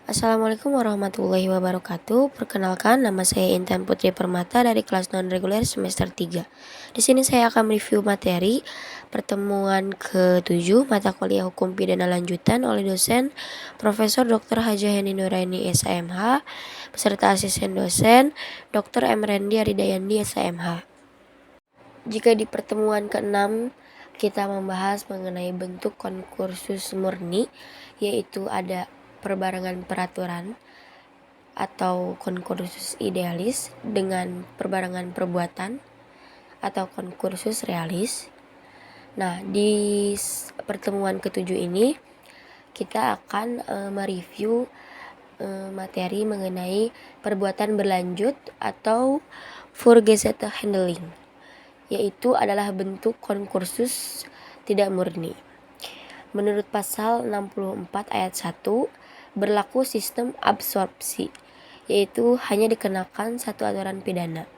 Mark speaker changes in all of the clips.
Speaker 1: Assalamualaikum warahmatullahi wabarakatuh. Perkenalkan, nama saya Intan Putri Permata dari kelas non-reguler semester 3. Di sini saya akan mereview materi pertemuan ke-7 mata kuliah Hukum Pidana Lanjutan oleh dosen Profesor Dr. Hajah Heni Nuraini SMH beserta asisten dosen Dr. M. Rendi Aridayandi SMH. Jika di pertemuan ke-6 kita membahas mengenai bentuk konkursus murni, yaitu ada perbarengan peraturan atau konkursus idealis dengan perbarengan perbuatan atau konkursus realis. Nah, di pertemuan ke-7 ini kita akan mereview materi mengenai perbuatan berlanjut atau Vorgesetzte Handling, yaitu adalah bentuk konkursus tidak murni. Menurut pasal 64 ayat 1, berlaku sistem absorpsi, yaitu hanya dikenakan satu aturan pidana.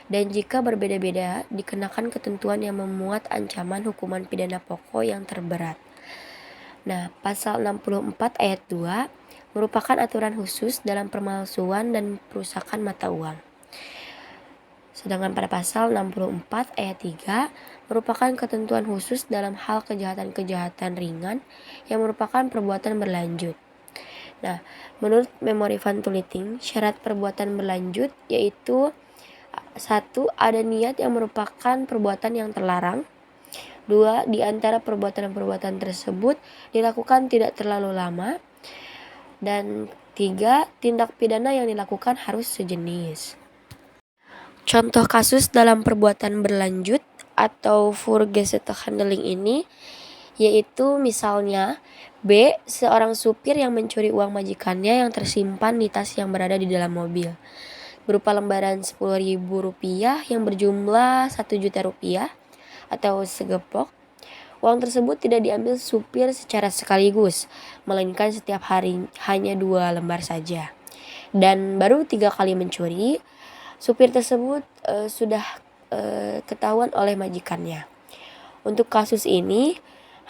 Speaker 1: Dan jika berbeda-beda, dikenakan ketentuan yang memuat ancaman hukuman pidana pokok yang terberat. Nah, pasal 64 ayat 2 merupakan aturan khusus dalam pemalsuan dan perusakan mata uang. Sedangkan pada pasal 64 ayat 3 merupakan ketentuan khusus dalam hal kejahatan-kejahatan ringan yang merupakan perbuatan berlanjut. Nah, menurut Memori Van Tuliting, syarat perbuatan berlanjut yaitu 1. Ada niat yang merupakan perbuatan yang terlarang. 2. Di antara perbuatan-perbuatan tersebut dilakukan tidak terlalu lama. Dan 3. Tindak pidana yang dilakukan harus sejenis. Contoh kasus dalam perbuatan berlanjut atau Vorgesetzte Handling ini yaitu misalnya B. Seorang supir yang mencuri uang majikannya yang tersimpan di tas yang berada di dalam mobil berupa lembaran Rp10.000 yang berjumlah Rp1.000.000 atau segepok. Uang tersebut tidak diambil supir secara sekaligus, melainkan setiap hari hanya 2 lembar saja. Dan baru 3 kali mencuri, supir tersebut sudah ketahuan oleh majikannya. Untuk kasus ini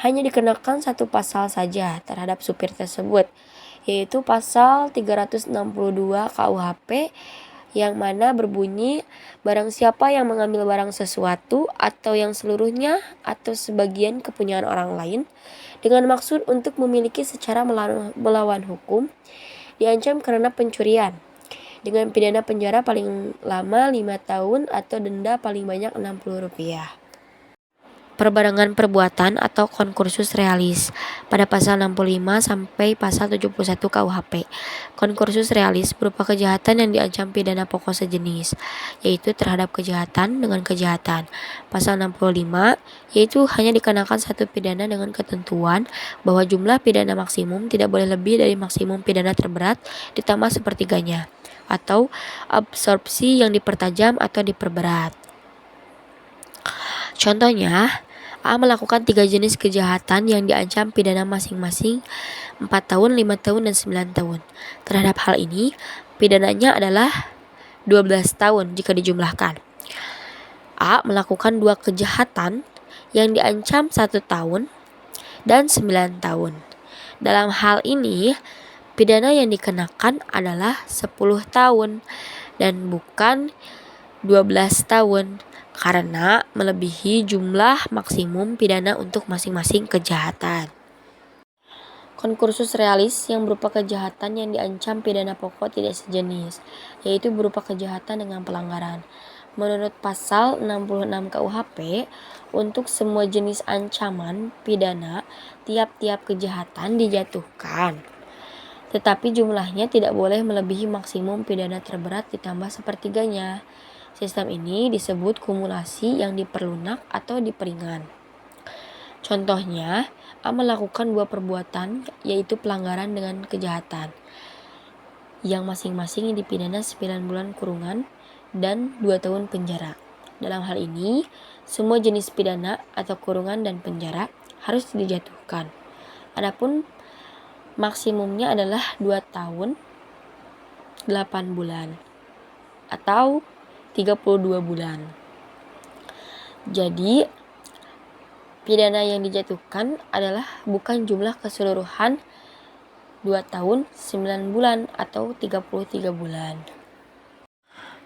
Speaker 1: hanya dikenakan satu pasal saja terhadap supir tersebut, yaitu pasal 362 KUHP yang mana berbunyi barang siapa yang mengambil barang sesuatu atau yang seluruhnya atau sebagian kepunyaan orang lain dengan maksud untuk memiliki secara melawan hukum diancam karena pencurian dengan pidana penjara paling lama 5 tahun atau denda paling banyak Rp60. Perbarengan perbuatan atau konkursus realis pada pasal 65 sampai pasal 71 KUHP. Konkursus realis berupa kejahatan yang diancam pidana pokok sejenis, yaitu terhadap kejahatan dengan kejahatan. Pasal 65 yaitu hanya dikenakan satu pidana dengan ketentuan bahwa jumlah pidana maksimum tidak boleh lebih dari maksimum pidana terberat ditambah sepertiganya, atau absorpsi yang dipertajam atau diperberat. Contohnya, A melakukan 3 jenis kejahatan yang diancam pidana masing-masing 4 tahun, 5 tahun, dan 9 tahun. Terhadap hal ini, pidananya adalah 12 tahun jika dijumlahkan. A melakukan 2 kejahatan yang diancam 1 tahun dan 9 tahun. Dalam hal ini, pidana yang dikenakan adalah 10 tahun dan bukan 12 tahun. Karena melebihi jumlah maksimum pidana untuk masing-masing kejahatan. Konkursus realis yang berupa kejahatan yang diancam pidana pokok tidak sejenis, yaitu berupa kejahatan dengan pelanggaran. Menurut pasal 66 KUHP, untuk semua jenis ancaman pidana, tiap-tiap kejahatan dijatuhkan. Tetapi jumlahnya tidak boleh melebihi maksimum pidana terberat ditambah sepertiganya. Sistem ini disebut kumulasi yang diperlunak atau diperingan. Contohnya, A melakukan 2 perbuatan yaitu pelanggaran dengan kejahatan yang masing-masing dipidana 9 bulan kurungan dan 2 tahun penjara. Dalam hal ini, semua jenis pidana atau kurungan dan penjara harus dijatuhkan. Adapun maksimumnya adalah 2 tahun 8 bulan atau 32 bulan. Jadi, pidana yang dijatuhkan adalah bukan jumlah keseluruhan 2 tahun, 9 bulan, atau 33 bulan.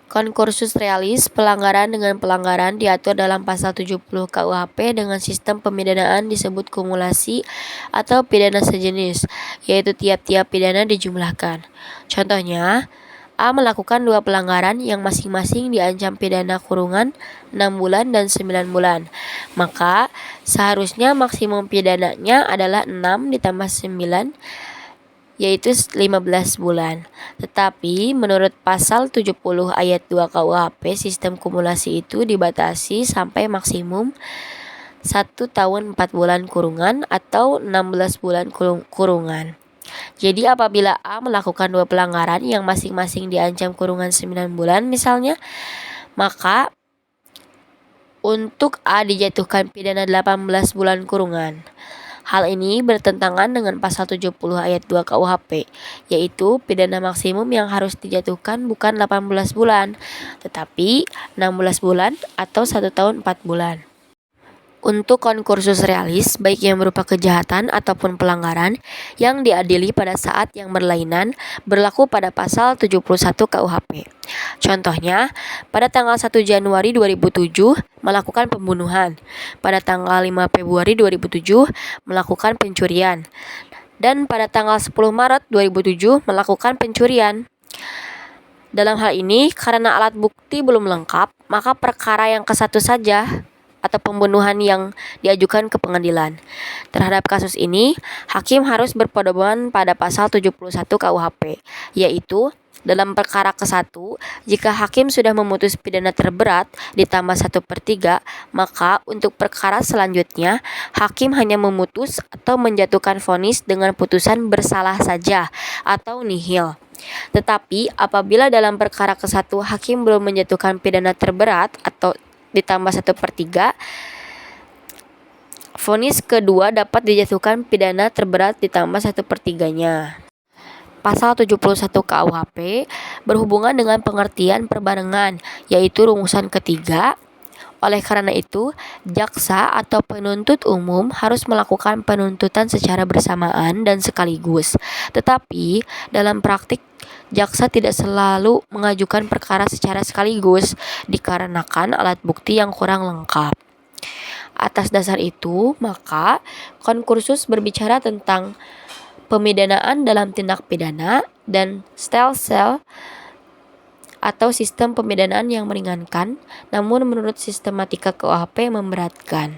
Speaker 1: Concursus realis, pelanggaran dengan pelanggaran diatur dalam pasal 70 KUHP dengan sistem pemidanaan disebut kumulasi atau pidana sejenis, yaitu tiap-tiap pidana dijumlahkan. Contohnya, A melakukan 2 pelanggaran yang masing-masing diancam pidana kurungan 6 bulan dan 9 bulan. Maka, seharusnya maksimum pidananya adalah 6 ditambah 9, yaitu 15 bulan. Tetapi menurut pasal 70 ayat 2 KUHP, sistem kumulasi itu dibatasi sampai maksimum 1 tahun 4 bulan kurungan atau 16 bulan kurungan. Jadi apabila A melakukan 2 pelanggaran yang masing-masing diancam kurungan 9 bulan misalnya, maka untuk A dijatuhkan pidana 18 bulan kurungan. Hal ini bertentangan dengan pasal 70 ayat 2 KUHP, yaitu pidana maksimum yang harus dijatuhkan bukan 18 bulan, tetapi 16 bulan atau 1 tahun 4 bulan. Untuk concursus realis, baik yang berupa kejahatan ataupun pelanggaran yang diadili pada saat yang berlainan, berlaku pada pasal 71 KUHP. Contohnya, pada tanggal 1 Januari 2007 melakukan pembunuhan, pada tanggal 5 Februari 2007 melakukan pencurian, dan pada tanggal 10 Maret 2007 melakukan pencurian. Dalam hal ini, karena alat bukti belum lengkap, maka perkara yang ke-1 saja atau pembunuhan yang diajukan ke pengadilan. Terhadap kasus ini, hakim harus berpedoman pada pasal 71 KUHP, yaitu dalam perkara ke-1, jika hakim sudah memutus pidana terberat ditambah 1/3, maka untuk perkara selanjutnya, hakim hanya memutus atau menjatuhkan vonis dengan putusan bersalah saja atau nihil. Tetapi apabila dalam perkara ke-1 hakim belum menjatuhkan pidana terberat atau ditambah 1/3, vonis kedua dapat dijatuhkan pidana terberat ditambah 1/3-nya. Pasal 71 KUHP berhubungan dengan pengertian perbarengan, yaitu rumusan ketiga. Oleh karena itu, jaksa atau penuntut umum harus melakukan penuntutan secara bersamaan dan sekaligus. Tetapi, dalam praktik, jaksa tidak selalu mengajukan perkara secara sekaligus dikarenakan alat bukti yang kurang lengkap. Atas dasar itu, maka concursus berbicara tentang pemidanaan dalam tindak pidana dan style cell atau sistem pemidanaan yang meringankan, namun menurut sistematika KUHP memberatkan.